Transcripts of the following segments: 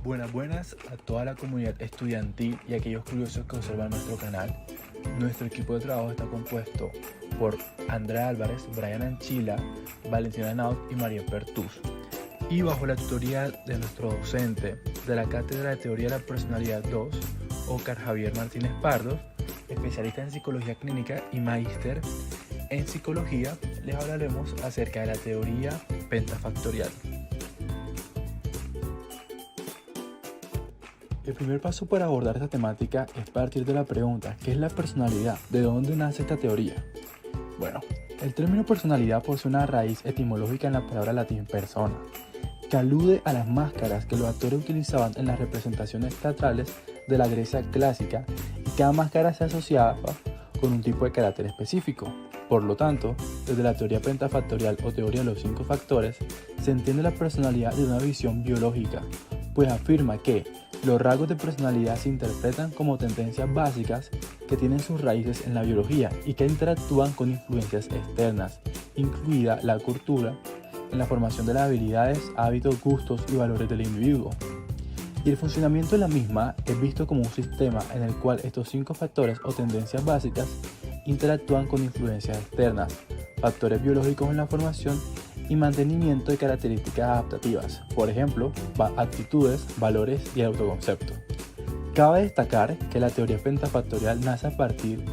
Buenas a toda la comunidad estudiantil y aquellos curiosos que observan nuestro canal. Nuestro equipo de trabajo está compuesto por Andrea Álvarez, Brian Anchila, Valentina Naut y María Pertús. Y bajo la tutoría de nuestro docente de la Cátedra de Teoría de la Personalidad 2, Óscar Javier Martínez Pardo, especialista en Psicología Clínica y magíster en Psicología, les hablaremos acerca de la teoría pentafactorial. El primer paso para abordar esta temática es partir de la pregunta: ¿qué es la personalidad? ¿De dónde nace esta teoría? Bueno, el término personalidad posee una raíz etimológica en la palabra latín persona, que alude a las máscaras que los actores utilizaban en las representaciones teatrales de la Grecia clásica, y cada máscara se asociaba con un tipo de carácter específico. Por lo tanto, desde la teoría pentafactorial o teoría de los 5 factores, se entiende la personalidad de una visión biológica, pues afirma que los rasgos de personalidad se interpretan como tendencias básicas que tienen sus raíces en la biología y que interactúan con influencias externas, incluida la cultura, en la formación de las habilidades, hábitos, gustos y valores del individuo. Y el funcionamiento de la misma es visto como un sistema en el cual estos 5 factores o tendencias básicas interactúan con influencias externas, factores biológicos en la formación y mantenimiento de características adaptativas, por ejemplo, actitudes, valores y autoconcepto. Cabe destacar que la teoría pentafactorial nace a partir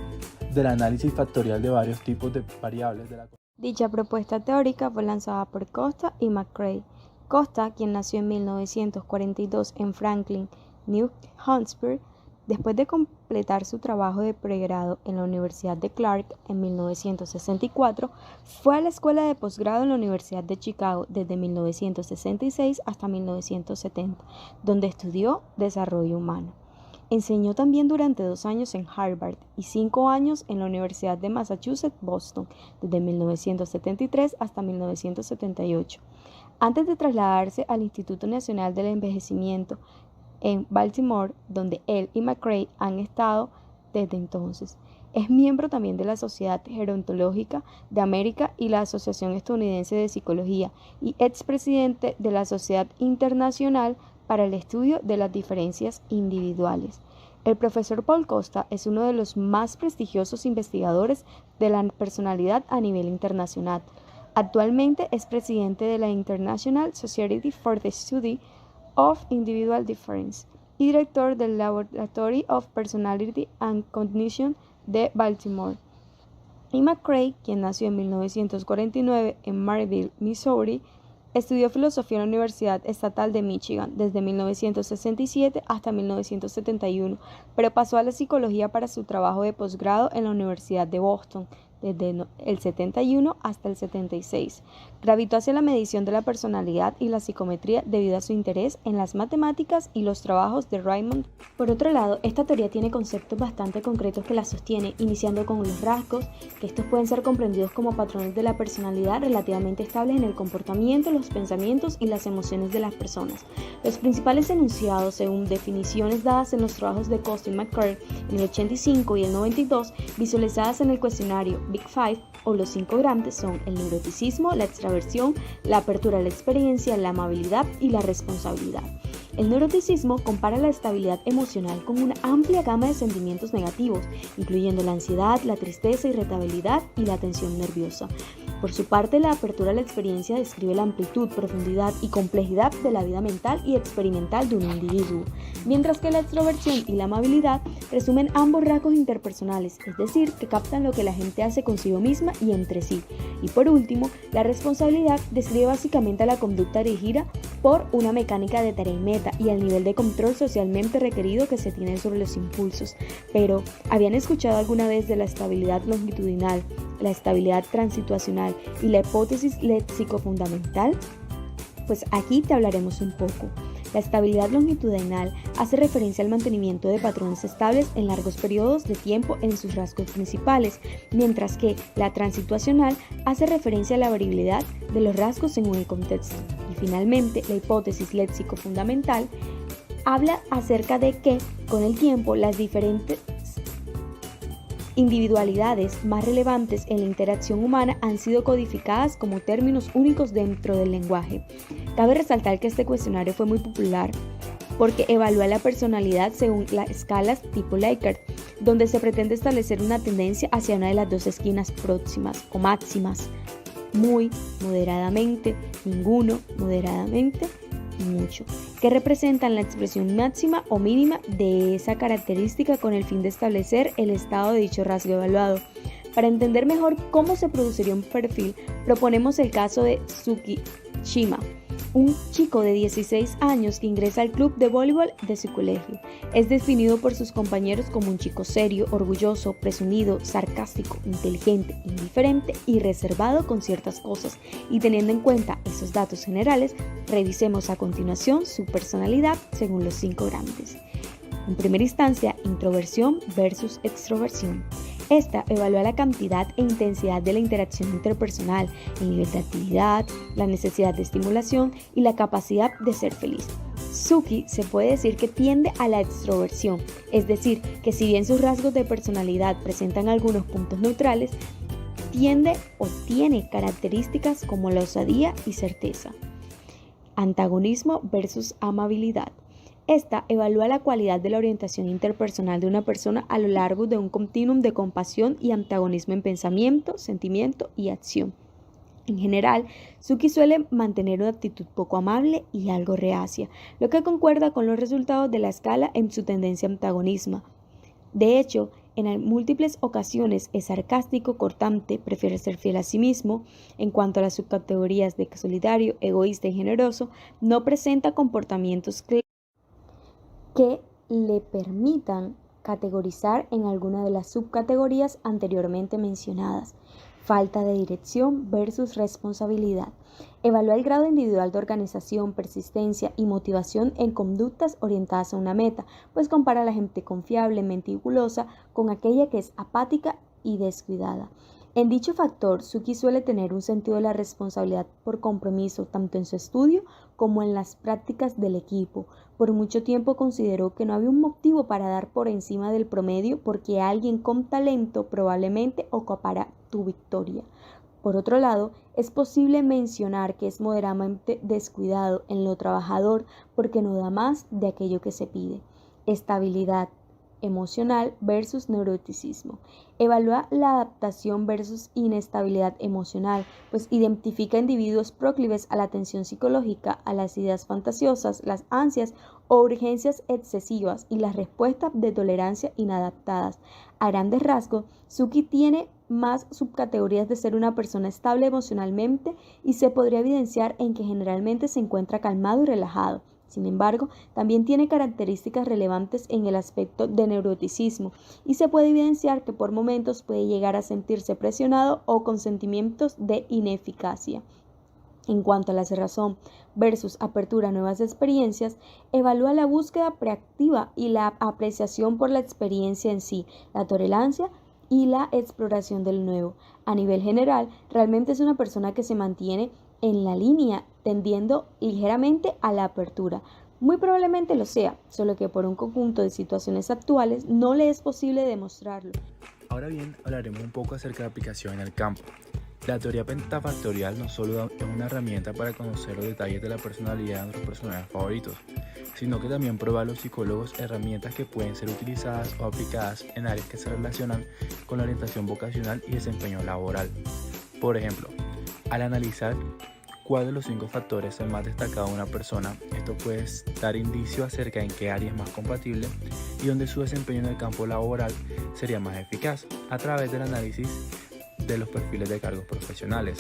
del análisis factorial de varios tipos de variables de la. Dicha propuesta teórica fue lanzada por Costa y McCrae. Costa, quien nació en 1942 en Franklin, New Hampshire, después de completar su trabajo de pregrado en la Universidad de Clark en 1964, fue a la escuela de posgrado en la Universidad de Chicago desde 1966 hasta 1970, donde estudió desarrollo humano. Enseñó también durante 2 años en Harvard y 5 años en la Universidad de Massachusetts, Boston, desde 1973 hasta 1978, antes de trasladarse al Instituto Nacional del Envejecimiento en Baltimore, donde él y McCrae han estado desde entonces. Es miembro también de la Sociedad Gerontológica de América y la Asociación Estadounidense de Psicología y expresidente de la Sociedad Internacional para el Estudio de las Diferencias Individuales. El profesor Paul Costa es uno de los más prestigiosos investigadores de la personalidad a nivel internacional. Actualmente es presidente de la International Society for the Study of Individual Difference y director del Laboratory of Personality and Cognition de Baltimore. Y McCrae, quien nació en 1949 en Maryville, Missouri, estudió filosofía en la Universidad Estatal de Michigan desde 1967 hasta 1971, pero pasó a la psicología para su trabajo de posgrado en la Universidad de Boston desde el 71 hasta el 76. Gravitó hacia la medición de la personalidad y la psicometría debido a su interés en las matemáticas y los trabajos de Raymond. Por otro lado, esta teoría tiene conceptos bastante concretos que la sostiene, iniciando con los rasgos, que estos pueden ser comprendidos como patrones de la personalidad relativamente estables en el comportamiento, los pensamientos y las emociones de las personas. Los principales enunciados, según definiciones dadas en los trabajos de Costa y McCrae en el 85 y el 92, visualizadas en el cuestionario Big Five o los 5 grandes, son el neuroticismo, la extraversión, la apertura a la experiencia, la amabilidad y la responsabilidad. El neuroticismo compara la estabilidad emocional con una amplia gama de sentimientos negativos, incluyendo la ansiedad, la tristeza, irritabilidad y la tensión nerviosa. Por su parte, la apertura a la experiencia describe la amplitud, profundidad y complejidad de la vida mental y experimental de un individuo, mientras que la extroversión y la amabilidad resumen ambos rasgos interpersonales, es decir, que captan lo que la gente hace consigo misma y entre sí. Y por último, la responsabilidad describe básicamente la conducta dirigida por una mecánica de tarea y meta y el nivel de control socialmente requerido que se tiene sobre los impulsos. Pero, ¿habían escuchado alguna vez de la estabilidad longitudinal, la estabilidad transituacional y la hipótesis léxico-fundamental? Pues aquí te hablaremos un poco. La estabilidad longitudinal hace referencia al mantenimiento de patrones estables en largos periodos de tiempo en sus rasgos principales, mientras que la transituacional hace referencia a la variabilidad de los rasgos según el contexto. Y finalmente, la hipótesis léxico-fundamental habla acerca de que, con el tiempo, las diferentes individualidades más relevantes en la interacción humana han sido codificadas como términos únicos dentro del lenguaje. Cabe resaltar que este cuestionario fue muy popular porque evalúa la personalidad según las escalas tipo Likert, donde se pretende establecer una tendencia hacia una de las dos esquinas próximas o máximas: muy, moderadamente, ninguno, moderadamente y mucho, que representan la expresión máxima o mínima de esa característica con el fin de establecer el estado de dicho rasgo evaluado. Para entender mejor cómo se produciría un perfil, proponemos el caso de Tsukishima, un chico de 16 años que ingresa al club de voleibol de su colegio. Es definido por sus compañeros como un chico serio, orgulloso, presumido, sarcástico, inteligente, indiferente y reservado con ciertas cosas. Y teniendo en cuenta esos datos generales, revisemos a continuación su personalidad según los 5 grandes. En primera instancia, introversión versus extroversión. Esta evalúa la cantidad e intensidad de la interacción interpersonal, el nivel de actividad, la necesidad de estimulación y la capacidad de ser feliz. Tsuki se puede decir que tiende a la extroversión, es decir, que si bien sus rasgos de personalidad presentan algunos puntos neutrales, tiende o tiene características como la osadía y certeza. Antagonismo versus amabilidad. Esta evalúa la cualidad de la orientación interpersonal de una persona a lo largo de un continuum de compasión y antagonismo en pensamiento, sentimiento y acción. En general, Tsuki suele mantener una actitud poco amable y algo reacia, lo que concuerda con los resultados de la escala en su tendencia a antagonismo. De hecho, en múltiples ocasiones es sarcástico, cortante, prefiere ser fiel a sí mismo. En cuanto a las subcategorías de solidario, egoísta y generoso, no presenta comportamientos claros que le permitan categorizar en alguna de las subcategorías anteriormente mencionadas. Falta de dirección versus responsabilidad. Evalúa el grado individual de organización, persistencia y motivación en conductas orientadas a una meta, pues compara a la gente confiable, meticulosa, con aquella que es apática y descuidada. En dicho factor, Tsuki suele tener un sentido de la responsabilidad por compromiso tanto en su estudio como en las prácticas del equipo. Por mucho tiempo consideró que no había un motivo para dar por encima del promedio porque alguien con talento probablemente ocupará tu victoria. Por otro lado, es posible mencionar que es moderadamente descuidado en lo trabajador porque no da más de aquello que se pide. Estabilidad emocional versus neuroticismo. Evalúa la adaptación versus inestabilidad emocional, pues identifica individuos proclives a la tensión psicológica, a las ideas fantasiosas, las ansias o urgencias excesivas y las respuestas de tolerancia inadaptadas. A grandes rasgos, Tsuki tiene más subcategorías de ser una persona estable emocionalmente y se podría evidenciar en que generalmente se encuentra calmado y relajado. Sin embargo, también tiene características relevantes en el aspecto de neuroticismo y se puede evidenciar que por momentos puede llegar a sentirse presionado o con sentimientos de ineficacia. En cuanto a la cerrazón versus apertura a nuevas experiencias, evalúa la búsqueda proactiva y la apreciación por la experiencia en sí, la tolerancia y la exploración del nuevo. A nivel general, realmente es una persona que se mantiene en la línea, tendiendo ligeramente a la apertura. Muy probablemente lo sea, solo que por un conjunto de situaciones actuales no le es posible demostrarlo. Ahora bien, hablaremos un poco acerca de aplicación en el campo. La teoría pentafactorial no solo es una herramienta para conocer los detalles de la personalidad de nuestros personajes favoritos, sino que también prueba a los psicólogos herramientas que pueden ser utilizadas o aplicadas en áreas que se relacionan con la orientación vocacional y desempeño laboral. Por ejemplo, al analizar cuál de los 5 factores es el más destacado de una persona, esto puede dar indicio acerca de en qué área es más compatible y donde su desempeño en el campo laboral sería más eficaz a través del análisis de los perfiles de cargos profesionales.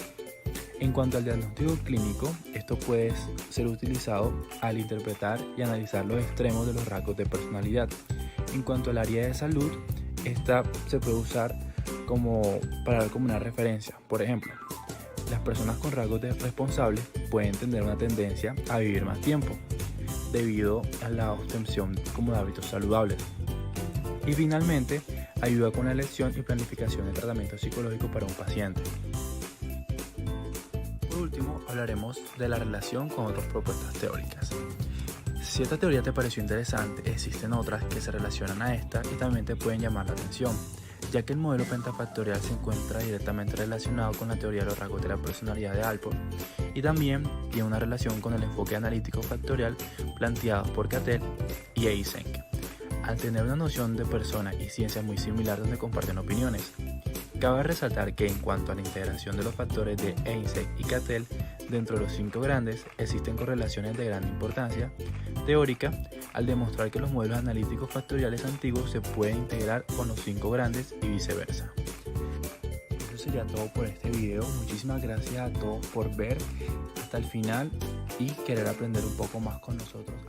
En cuanto al diagnóstico clínico, esto puede ser utilizado al interpretar y analizar los extremos de los rasgos de personalidad. En cuanto al área de salud, esta se puede usar para dar como una referencia. Por ejemplo, las personas con rasgos de responsables pueden tener una tendencia a vivir más tiempo debido a la obtención de hábitos saludables. Y finalmente, ayuda con la elección y planificación de tratamiento psicológico para un paciente. Por último, hablaremos de la relación con otras propuestas teóricas. Si esta teoría te pareció interesante, existen otras que se relacionan a esta y también te pueden llamar la atención. ya que el modelo pentafactorial se encuentra directamente relacionado con la teoría de los rasgos de la personalidad de Allport y también tiene una relación con el enfoque analítico factorial planteado por Cattell y Eysenck. Al tener una noción de persona y ciencia muy similar donde comparten opiniones, cabe resaltar que en cuanto a la integración de los factores de Eysenck y Cattell dentro de los 5 grandes existen correlaciones de gran importancia teórica al demostrar que los modelos analíticos factoriales antiguos se pueden integrar con los 5 grandes y viceversa. Eso sería todo por este video. Muchísimas gracias a todos por ver hasta el final y querer aprender un poco más con nosotros.